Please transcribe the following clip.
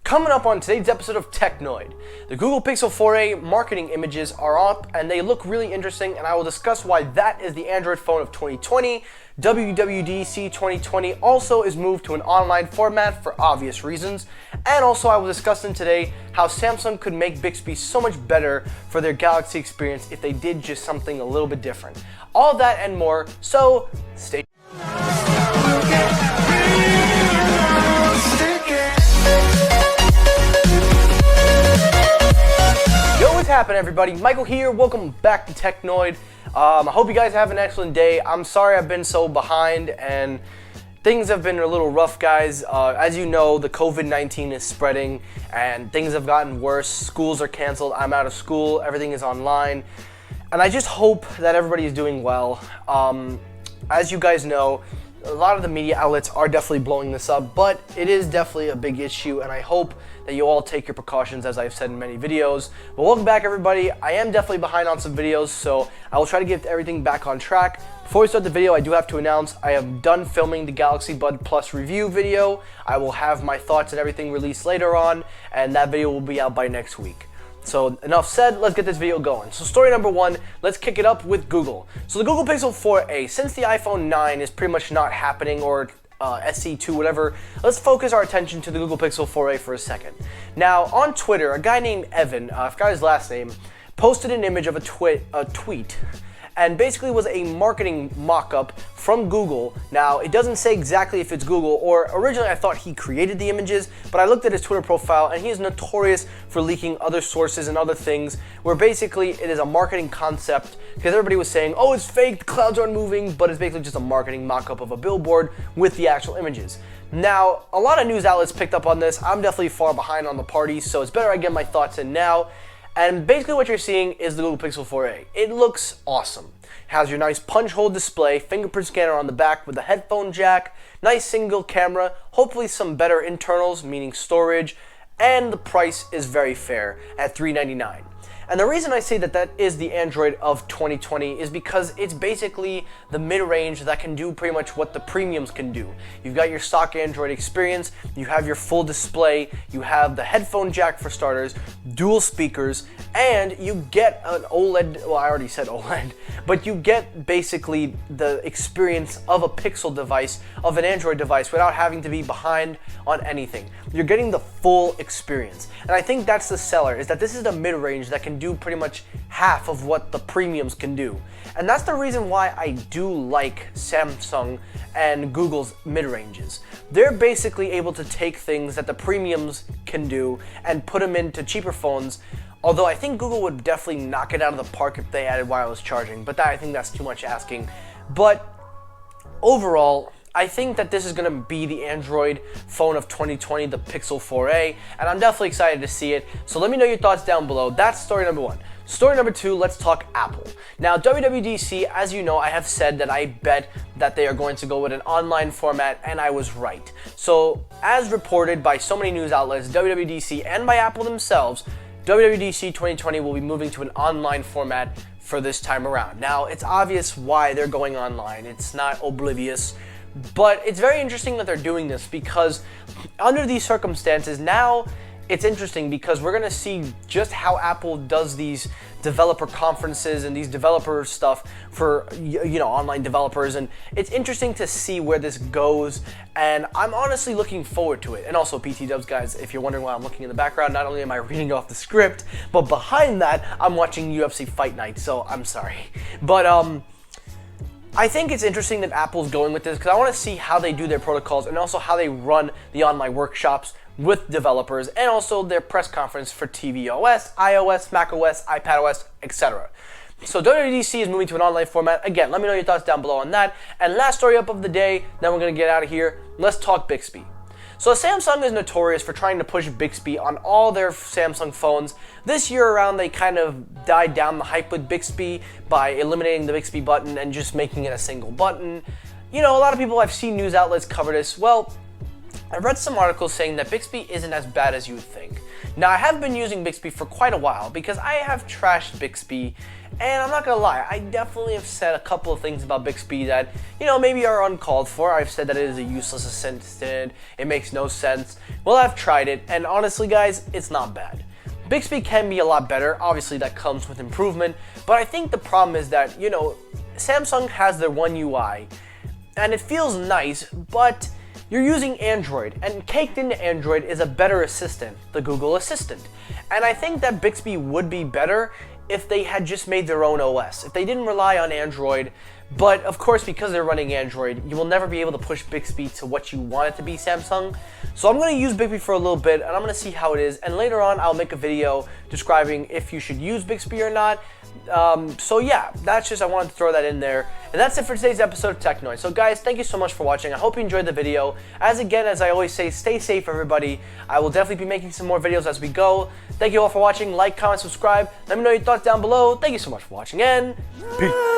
Coming up on today's episode of Technoid, the Google Pixel 4a marketing images are up and they look really interesting, and I will discuss why that is the Android phone of 2020. WWDC 2020 also is moved to an online format for obvious reasons, and also I will discuss in today how Samsung could make Bixby so much better for their Galaxy experience if they did just something a little bit different. All that and more, so stay tuned. What's happening, everybody? Michael here. Welcome back to Technoid. I hope you guys have an excellent day. I'm sorry I've been so behind and things have been a little rough, guys. As you know, the COVID-19 is spreading and things have gotten worse. Schools are canceled. I'm out of school. Everything is online. And I just hope that everybody is doing well. As you guys know, a lot of the media outlets are definitely blowing this up, but it is definitely a big issue, and I hope that you all take your precautions, as I've said in many videos. But welcome back, everybody. I am definitely behind on some videos, so I will try to get everything back on track. Before we start the video, I do have to announce I am done filming the Galaxy Bud Plus review video. I will have my thoughts and everything released later on, and that video will be out by next week. So enough said, let's get this video going. So story number one, let's kick it up with Google. So the Google Pixel 4a, since the iPhone 9 is pretty much not happening, or SE2, whatever, let's focus our attention to the Google Pixel 4a for a second. Now, on Twitter, a guy named Evan, I forgot his last name, posted an image of a tweet, and basically was a marketing mock-up from Google. Now, it doesn't say exactly if it's Google, or originally I thought he created the images, but I looked at his Twitter profile and he is notorious for leaking other sources and other things, where basically it is a marketing concept, because everybody was saying, oh, it's fake, the clouds aren't moving, but it's basically just a marketing mock-up of a billboard with the actual images. Now, a lot of news outlets picked up on this. I'm definitely far behind on the party, so it's better I get my thoughts in now. And basically what you're seeing is the Google Pixel 4a. It looks awesome. It has your nice punch hole display, fingerprint scanner on the back with a headphone jack, nice single camera, hopefully some better internals, meaning storage, and the price is very fair at $399. And the reason I say that that is the Android of 2020 is because it's basically the mid-range that can do pretty much what the premiums can do. You've got your stock Android experience, you have your full display, you have the headphone jack for starters, dual speakers, and you get an OLED, well, I already said OLED, but you get basically the experience of a Pixel device, of an Android device, without having to be behind on anything. You're getting the full experience. And I think that's the seller, is that this is the mid-range that can do pretty much half of what the premiums can do. And that's the reason why I do like Samsung and Google's mid-ranges. They're basically able to take things that the premiums can do and put them into cheaper phones, although I think Google would definitely knock it out of the park if they added wireless charging, but I think that's too much asking. But overall, I think that this is going to be the Android phone of 2020, the Pixel 4a, and I'm definitely excited to see it. So let me know your thoughts down below. That's story number one. Story number two, let's talk Apple. Now, WWDC, as you know, I have said that I bet that they are going to go with an online format, and I was right. So, as reported by so many news outlets, WWDC and by Apple themselves, WWDC 2020 will be moving to an online format for this time around. Now, it's obvious why they're going online. It's not oblivious. But it's very interesting that they're doing this, because under these circumstances, now it's interesting because we're going to see just how Apple does these developer conferences and these developer stuff for, you know, online developers, and it's interesting to see where this goes, and I'm honestly looking forward to it. And also, PT Dubs, guys, if you're wondering why I'm looking in the background, not only am I reading off the script, but behind that, I'm watching UFC Fight Night, so I'm sorry. But, I think it's interesting that Apple's going with this, because I want to see how they do their protocols and also how they run the online workshops with developers, and also their press conference for tvOS, iOS, macOS, iPadOS, etc. So WWDC is moving to an online format. Again, let me know your thoughts down below on that. And last story up of the day, then we're going to get out of here. Let's talk Bixby. So Samsung is notorious for trying to push Bixby on all their Samsung phones. This year around, they kind of died down the hype with Bixby by eliminating the Bixby button and just making it a single button. You know, a lot of people, I've seen news outlets cover this. Well, I read some articles saying that Bixby isn't as bad as you would think. Now, I have been using Bixby for quite a while because I have trashed Bixby, and I'm not gonna lie, I definitely have said a couple of things about Bixby that, maybe are uncalled for. I've said that it is a useless assistant, it makes no sense. Well, I've tried it, and honestly, guys, it's not bad. Bixby can be a lot better, obviously that comes with improvement, but I think the problem is that, Samsung has their One UI, and it feels nice, but you're using Android, and caked into Android is a better assistant, the Google Assistant. And I think that Bixby would be better if they had just made their own OS, if they didn't rely on Android. But of course, because they're running Android, you will never be able to push Bixby to what you want it to be, Samsung. So I'm going to use Bixby for a little bit, and I'm going to see how it is. And later on, I'll make a video describing if you should use Bixby or not. So yeah, I wanted to throw that in there. And that's it for today's episode of Technoid. So guys, thank you so much for watching. I hope you enjoyed the video. As I always say, stay safe, everybody. I will definitely be making some more videos as we go. Thank you all for watching. Like, comment, subscribe. Let me know your thoughts down below. Thank you so much for watching, and peace.